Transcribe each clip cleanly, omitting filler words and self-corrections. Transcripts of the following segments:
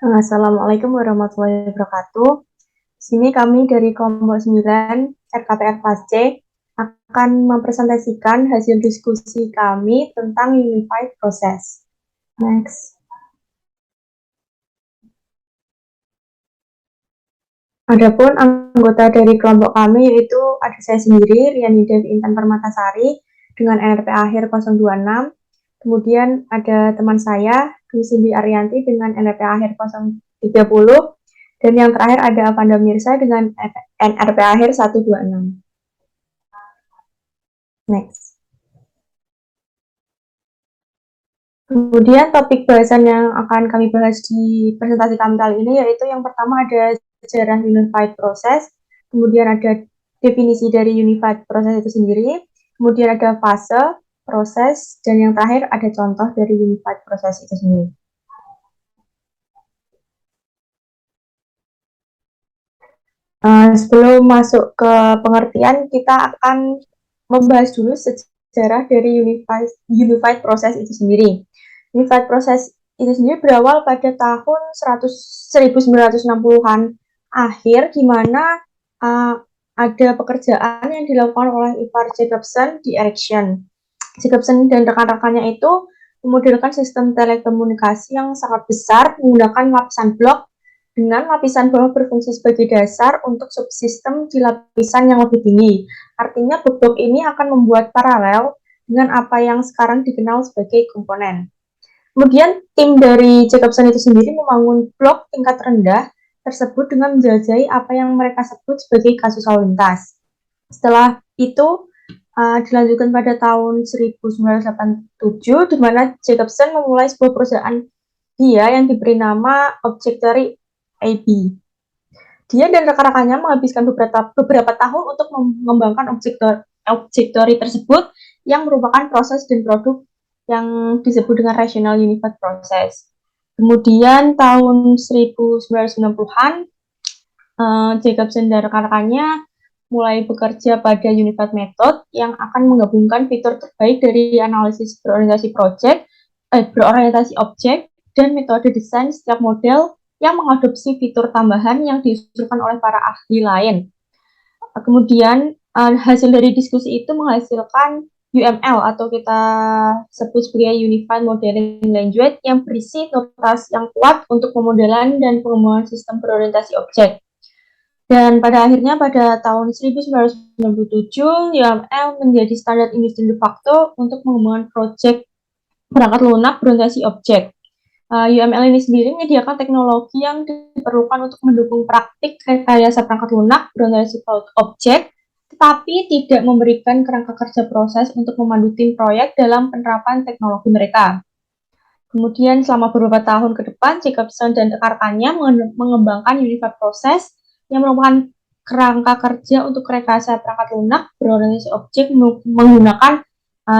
Assalamualaikum warahmatullahi wabarakatuh. Sini kami dari kelompok 9 RKTF kelas C akan mempresentasikan hasil diskusi kami tentang Unified Process. Next. Adapun anggota dari kelompok kami yaitu ada saya sendiri, Riani Dewi Intan Permatasari dengan NRP akhir 026. Kemudian ada teman saya, Dwi Cindy Arianti dengan NRP akhir 030. Dan yang terakhir ada Avanda Mirsa dengan NRP akhir 126. Next. Kemudian topik bahasan yang akan kami bahas di presentasi kami kali ini yaitu yang pertama ada sejarah Unified Process, kemudian ada definisi dari Unified Process itu sendiri, kemudian ada fase, proses, dan yang terakhir ada contoh dari Unified Process itu sendiri. Sebelum masuk ke pengertian, kita akan membahas dulu sejarah dari Unified Process itu sendiri. Unified Process itu sendiri berawal pada tahun 1960-an akhir, di mana ada pekerjaan yang dilakukan oleh Ivar Jacobson di Ericsson. Jacobson dan rekan-rekannya itu memodelkan sistem telekomunikasi yang sangat besar menggunakan lapisan blok dengan lapisan bawah berfungsi sebagai dasar untuk subsistem di lapisan yang lebih tinggi. Artinya blok-blok ini akan membuat paralel dengan apa yang sekarang dikenal sebagai komponen. Kemudian tim dari Jacobson itu sendiri membangun blok tingkat rendah tersebut dengan menjelajahi apa yang mereka sebut sebagai kasus lalu lintas. Setelah itu dilanjutkan pada tahun 1987, di mana Jacobson memulai sebuah perusahaan dia yang diberi nama Objectory AB. Dia dan rekan-rekannya menghabiskan beberapa tahun untuk mengembangkan Objectory tersebut yang merupakan proses dan produk yang disebut dengan Rational Unified Process. Kemudian tahun 1990-an, Jacobson dan rekan-rekannya mulai bekerja pada Unified Method yang akan menggabungkan fitur terbaik dari analisis berorientasi objek dan metode desain setiap model yang mengadopsi fitur tambahan yang diusulkan oleh para ahli lain. Kemudian hasil dari diskusi itu menghasilkan UML atau kita sebut sebagai Unified Modeling Language yang berisi notasi yang kuat untuk pemodelan dan pengembangan sistem berorientasi objek. Dan pada akhirnya pada tahun 1997, UML menjadi standar industri de facto untuk mengembangkan proyek perangkat lunak berorientasi objek. UML ini sendiri menyediakan teknologi yang diperlukan untuk mendukung praktik rekayasa perangkat lunak berorientasi objek, tetapi tidak memberikan kerangka kerja proses untuk memandu tim proyek dalam penerapan teknologi mereka. Kemudian selama beberapa tahun ke depan, Jacobson dan rekan-rekannya mengembangkan Unified Process yang merupakan kerangka kerja untuk rekayasa perangkat lunak berorientasi objek menggunakan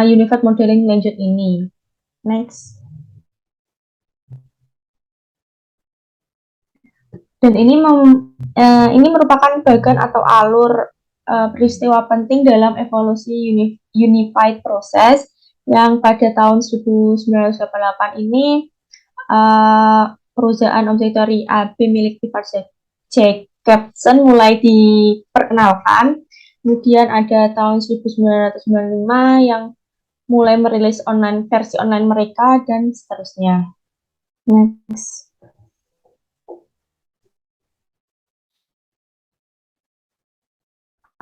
Unified Modeling Language ini. Next. Dan ini merupakan bagian atau alur peristiwa penting dalam evolusi Unified Process yang pada tahun 1988 ini perusahaan Objectory AB milik Ivar Jacobson mulai diperkenalkan. Kemudian ada tahun 1995 yang mulai merilis versi online mereka dan seterusnya. Next.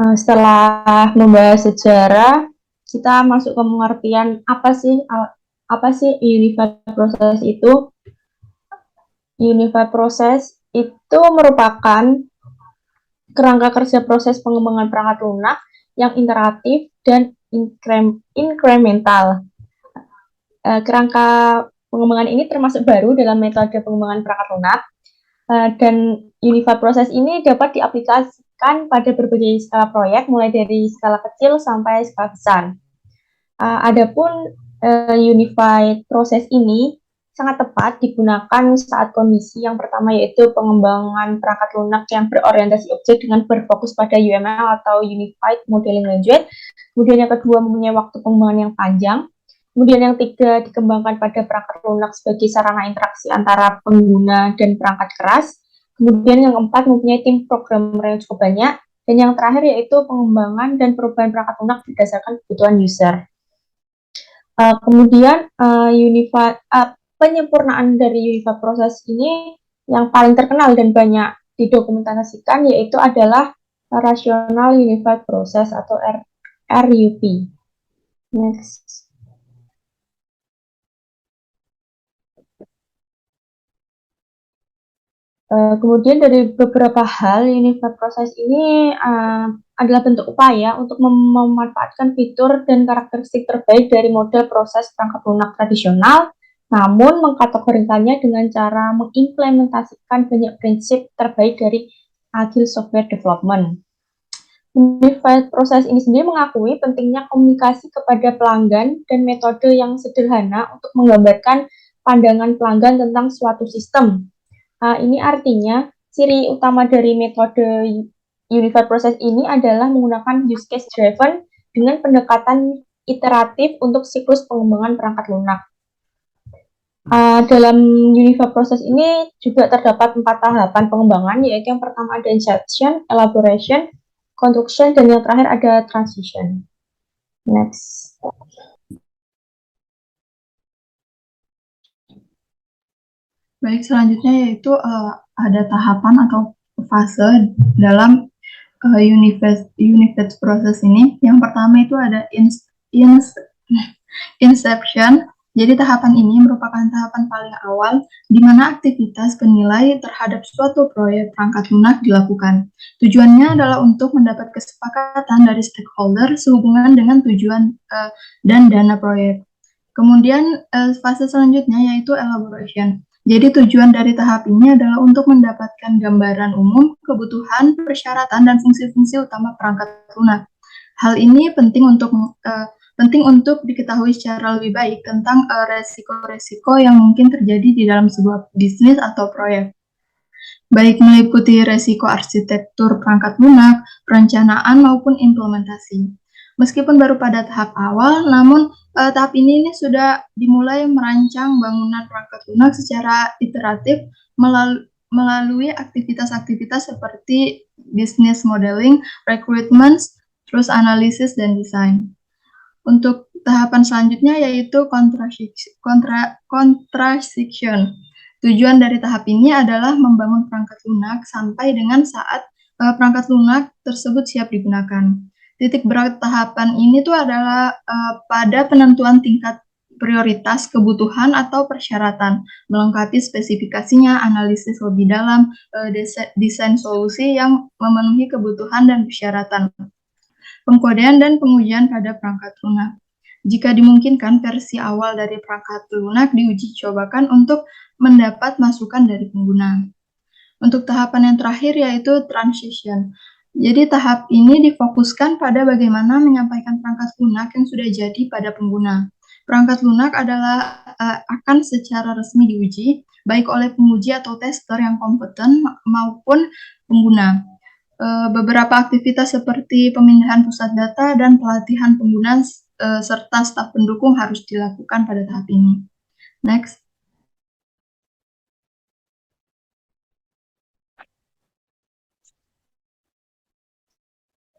Setelah membahas sejarah, kita masuk ke pengertian apa sih Unified Process itu. Unified Process itu merupakan kerangka kerja proses pengembangan perangkat lunak yang interaktif dan incremental. Kerangka pengembangan ini termasuk baru dalam metode pengembangan perangkat lunak, dan Unified Process ini dapat diaplikasikan pada berbagai skala proyek, mulai dari skala kecil sampai skala besar. Adapun Unified Process ini sangat tepat digunakan saat kondisi yang pertama, yaitu pengembangan perangkat lunak yang berorientasi objek dengan berfokus pada UML atau Unified Modeling Language. Kemudian yang kedua mempunyai waktu pengembangan yang panjang. Kemudian yang tiga, dikembangkan pada perangkat lunak sebagai sarana interaksi antara pengguna dan perangkat keras. Kemudian yang keempat, mempunyai tim programmer yang cukup banyak. Dan yang terakhir yaitu pengembangan dan perubahan perangkat lunak berdasarkan kebutuhan user. Kemudian penyempurnaan dari Unified Process ini yang paling terkenal dan banyak didokumentasikan yaitu adalah Rational Unified Process atau RUP. Next. Kemudian dari beberapa hal, Unified Process ini adalah bentuk upaya untuk memanfaatkan fitur dan karakteristik terbaik dari model proses perangkat lunak tradisional, namun mengkategorikannya dengan cara mengimplementasikan banyak prinsip terbaik dari Agile Software Development. Unified Process ini sendiri mengakui pentingnya komunikasi kepada pelanggan dan metode yang sederhana untuk menggambarkan pandangan pelanggan tentang suatu sistem. Ini artinya ciri utama dari metode Unified Process ini adalah menggunakan use case driven dengan pendekatan iteratif untuk siklus pengembangan perangkat lunak. Dalam Unified Process ini juga terdapat 4 tahapan pengembangan, yaitu yang pertama ada inception, elaboration, construction, dan yang terakhir ada transition. Next. Baik, selanjutnya yaitu ada tahapan atau fase dalam Unified Process ini. Yang pertama itu ada inception. Jadi tahapan ini merupakan tahapan paling awal di mana aktivitas penilai terhadap suatu proyek perangkat lunak dilakukan. Tujuannya adalah untuk mendapat kesepakatan dari stakeholder sehubungan dengan tujuan dan dana proyek. Kemudian fase selanjutnya yaitu elaboration. Jadi tujuan dari tahap ini adalah untuk mendapatkan gambaran umum, kebutuhan, persyaratan, dan fungsi-fungsi utama perangkat lunak. Hal ini penting untuk diketahui secara lebih baik tentang resiko-resiko yang mungkin terjadi di dalam sebuah bisnis atau proyek. Baik meliputi resiko arsitektur perangkat lunak, perencanaan maupun implementasi. Meskipun baru pada tahap awal, namun tahap ini sudah dimulai merancang bangunan perangkat lunak secara iteratif melalui aktivitas-aktivitas seperti business modeling, recruitment, terus analisis dan desain. Untuk tahapan selanjutnya yaitu contraction. Tujuan dari tahap ini adalah membangun perangkat lunak sampai dengan saat perangkat lunak tersebut siap digunakan. Titik berat tahapan ini adalah pada penentuan tingkat prioritas kebutuhan atau persyaratan, melengkapi spesifikasinya, analisis lebih dalam, desain solusi yang memenuhi kebutuhan dan persyaratan, pengkodean dan pengujian pada perangkat lunak. Jika dimungkinkan, versi awal dari perangkat lunak diuji cobakan untuk mendapat masukan dari pengguna. Untuk tahapan yang terakhir yaitu transition. Jadi tahap ini difokuskan pada bagaimana menyampaikan perangkat lunak yang sudah jadi pada pengguna. Perangkat lunak akan secara resmi diuji, baik oleh penguji atau tester yang kompeten maupun pengguna. Beberapa aktivitas seperti pemindahan pusat data dan pelatihan pengguna serta staf pendukung harus dilakukan pada tahap ini. Next.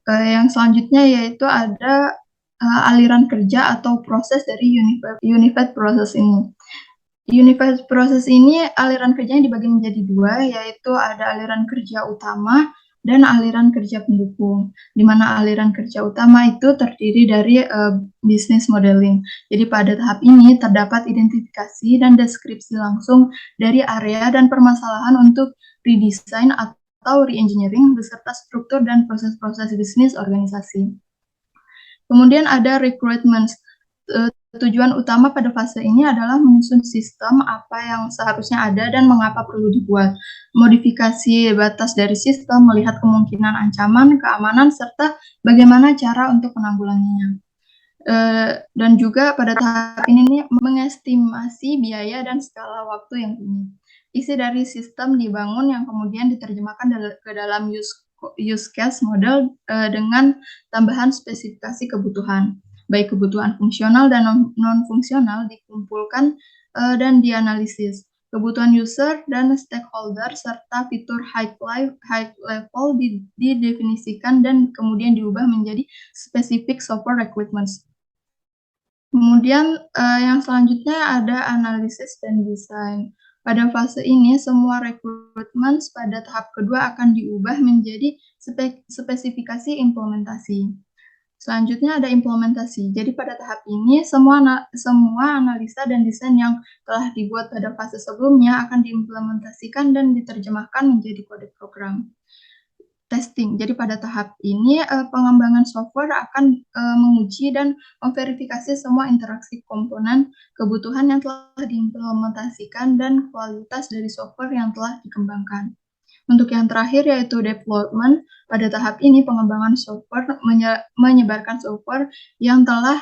Yang selanjutnya yaitu ada aliran kerja atau proses dari Unified Process ini. Unified Process ini aliran kerjanya dibagi menjadi dua, yaitu ada aliran kerja utama dan aliran kerja pendukung, di mana aliran kerja utama itu terdiri dari business modeling. Jadi pada tahap ini terdapat identifikasi dan deskripsi langsung dari area dan permasalahan untuk redesign atau re-engineering beserta struktur dan proses-proses bisnis organisasi. Kemudian ada recruitment. Tujuan utama pada fase ini adalah menyusun sistem apa yang seharusnya ada dan mengapa perlu dibuat. Modifikasi batas dari sistem, melihat kemungkinan ancaman, keamanan, serta bagaimana cara untuk menanggulanginya. Dan juga pada tahap ini mengestimasi biaya dan skala waktu yang tinggi. Isi dari sistem dibangun yang kemudian diterjemahkan ke dalam use case model dengan tambahan spesifikasi kebutuhan. baik kebutuhan fungsional dan non-fungsional dikumpulkan dan dianalisis. Kebutuhan user dan stakeholder serta fitur high level didefinisikan dan kemudian diubah menjadi specific software requirements. Kemudian yang selanjutnya ada analisis dan desain. Pada fase ini, semua requirements pada tahap kedua akan diubah menjadi spesifikasi implementasi. Selanjutnya ada implementasi. Jadi pada tahap ini semua analisa dan desain yang telah dibuat pada fase sebelumnya akan diimplementasikan dan diterjemahkan menjadi kode program. Testing. Jadi pada tahap ini pengembangan software akan menguji dan memverifikasi semua interaksi komponen, kebutuhan yang telah diimplementasikan dan kualitas dari software yang telah dikembangkan. Untuk yang terakhir yaitu development, pada tahap ini pengembangan software menyebarkan software yang telah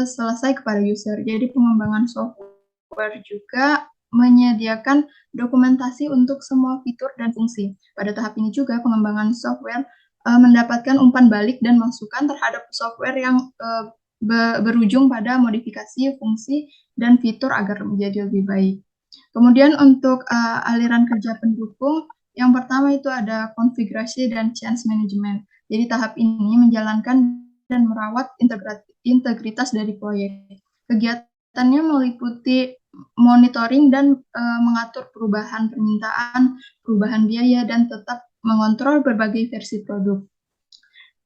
selesai kepada user. Jadi pengembangan software juga menyediakan dokumentasi untuk semua fitur dan fungsi. Pada tahap ini juga pengembangan software mendapatkan umpan balik dan masukan terhadap software yang berujung pada modifikasi fungsi dan fitur agar menjadi lebih baik. Kemudian untuk aliran kerja pendukung, yang pertama itu ada konfigurasi dan change management. Jadi tahap ini menjalankan dan merawat integritas dari proyek. Kegiatannya meliputi monitoring dan mengatur perubahan permintaan, perubahan biaya, dan tetap mengontrol berbagai versi produk.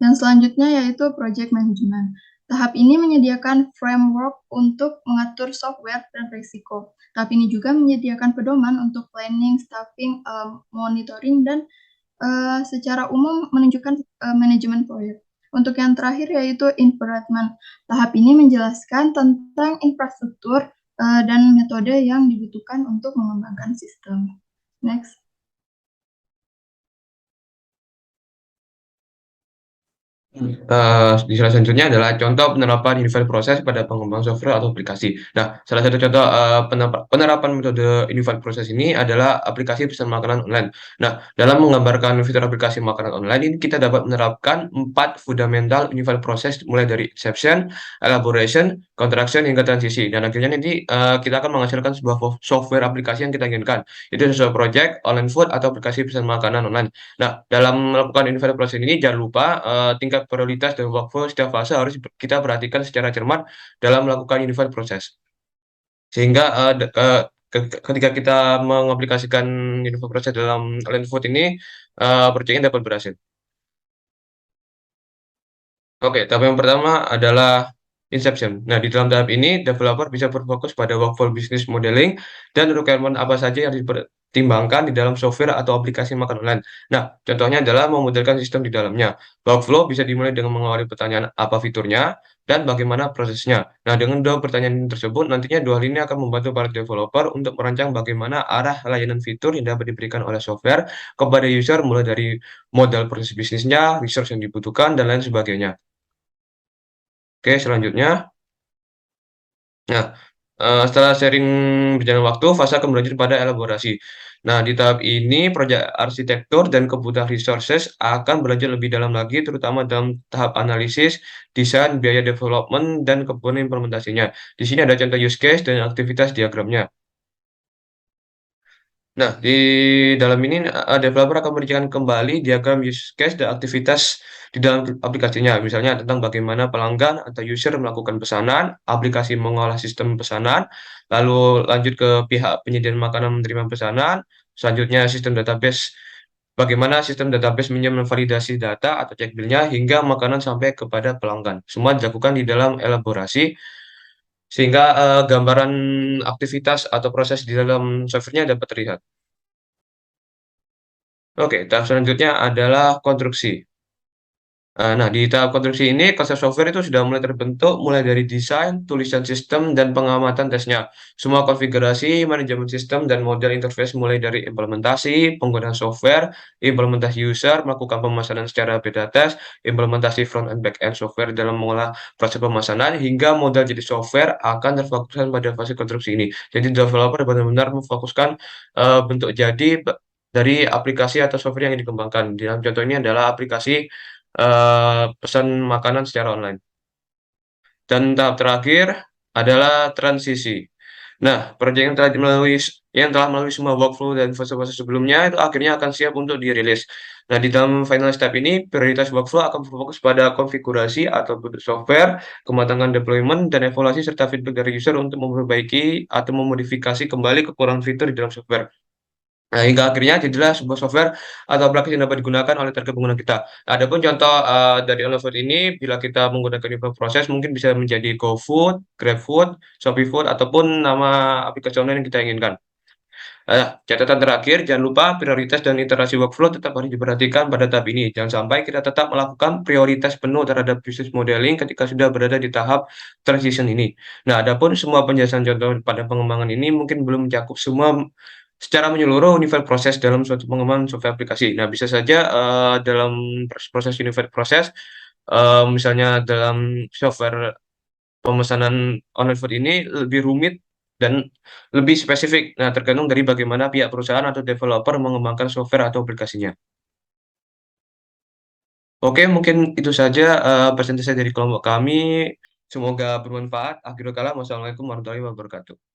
Dan selanjutnya yaitu project management. Tahap ini menyediakan framework untuk mengatur software dan risiko. Tahap ini juga menyediakan pedoman untuk planning, staffing, monitoring, dan secara umum menunjukkan manajemen proyek. Untuk yang terakhir yaitu environment. Tahap ini menjelaskan tentang infrastruktur dan metode yang dibutuhkan untuk mengembangkan sistem. Next. Di slide selanjutnya adalah contoh penerapan unified process pada pengembangan software atau aplikasi. Nah, salah satu contoh penerapan metode unified process ini adalah aplikasi pesan makanan online. Nah, dalam menggambarkan fitur aplikasi makanan online ini kita dapat menerapkan 4 fundamental unified process mulai dari inception, elaboration, contraction hingga transisi. Dan akhirnya nanti kita akan menghasilkan sebuah software aplikasi yang kita inginkan. Itu sesuai project, online food atau aplikasi pesan makanan online. Nah, dalam melakukan unified process ini jangan lupa tingkat prioritas dan workflow setiap fase harus kita perhatikan secara cermat dalam melakukan unified process. Sehingga ketika kita mengaplikasikan unified process dalam online food ini, project-nya dapat berhasil. Oke, tahap yang pertama adalah inception. Nah, di dalam tahap ini, developer bisa berfokus pada workflow business modeling dan requirement apa saja yang dipertimbangkan di dalam software atau aplikasi makan online. Nah, contohnya adalah memodelkan sistem di dalamnya. Workflow bisa dimulai dengan mengawali pertanyaan apa fiturnya dan bagaimana prosesnya. Nah, dengan dua pertanyaan tersebut, nantinya dua hal ini akan membantu para developer untuk merancang bagaimana arah layanan fitur yang dapat diberikan oleh software kepada user, mulai dari modal proses bisnisnya, resource yang dibutuhkan, dan lain sebagainya. Oke, selanjutnya. Nah, setelah sharing berjalan waktu, fase akan berlanjut pada elaborasi. Nah, di tahap ini, proyek arsitektur dan kebutuhan resources akan berlanjut lebih dalam lagi, terutama dalam tahap analisis, desain, biaya development, dan kemudian implementasinya. Di sini ada contoh use case dan aktivitas diagramnya. Nah, di dalam ini developer akan mengerjakan kembali diagram use case dan aktivitas di dalam aplikasinya. Misalnya tentang bagaimana pelanggan atau user melakukan pesanan, aplikasi mengolah sistem pesanan, lalu lanjut ke pihak penyediaan makanan menerima pesanan, selanjutnya sistem database, bagaimana sistem database memvalidasi data atau cek bilnya hingga makanan sampai kepada pelanggan. Semua dilakukan di dalam elaborasi sehingga gambaran aktivitas atau proses di dalam software-nya dapat terlihat. Oke, tahap selanjutnya adalah konstruksi. Nah, di tahap konstruksi ini, konsep software itu sudah mulai terbentuk, mulai dari desain, tulisan sistem, dan pengamatan tesnya. Semua konfigurasi, manajemen sistem, dan model interface mulai dari implementasi, penggunaan software, implementasi user, melakukan pemesanan secara beta test, implementasi front and back end software dalam mengolah proses pemesanan, hingga model jadi software akan terfokuskan pada fase konstruksi ini. Jadi developer benar-benar memfokuskan bentuk jadi dari aplikasi atau software yang dikembangkan. Dalam contoh ini adalah aplikasi pesan makanan secara online. Dan tahap terakhir adalah transisi. Nah, proyek yang telah melalui semua workflow dan fase-fase sebelumnya itu akhirnya akan siap untuk dirilis. Nah, di dalam final step ini, prioritas workflow akan berfokus pada konfigurasi atau bentuk software, kematangan deployment, dan evaluasi serta feedback dari user untuk memperbaiki atau memodifikasi kembali kekurangan fitur di dalam software. Nah, hingga akhirnya jadilah sebuah software atau aplikasi yang dapat digunakan oleh target pengguna kita. Adapun contoh dari OnlyFood ini, bila kita menggunakan Unified Process, mungkin bisa menjadi GoFood, GrabFood, ShopeeFood, ataupun nama aplikasi online yang kita inginkan. Catatan terakhir, jangan lupa prioritas dan iterasi workflow tetap harus diperhatikan pada tahap ini. Jangan sampai kita tetap melakukan prioritas penuh terhadap business modeling ketika sudah berada di tahap transition ini. Nah, adapun semua penjelasan contoh pada pengembangan ini mungkin belum mencakup semua secara menyeluruh unified process dalam suatu pengembangan software aplikasi. Nah, bisa saja dalam proses unified process, misalnya dalam software pemesanan online food ini lebih rumit dan lebih spesifik. Nah, tergantung dari bagaimana pihak perusahaan atau developer mengembangkan software atau aplikasinya. Oke, mungkin itu saja presentasi dari kelompok kami. Semoga bermanfaat. Akhirul kalam, wassalamualaikum warahmatullahi wabarakatuh.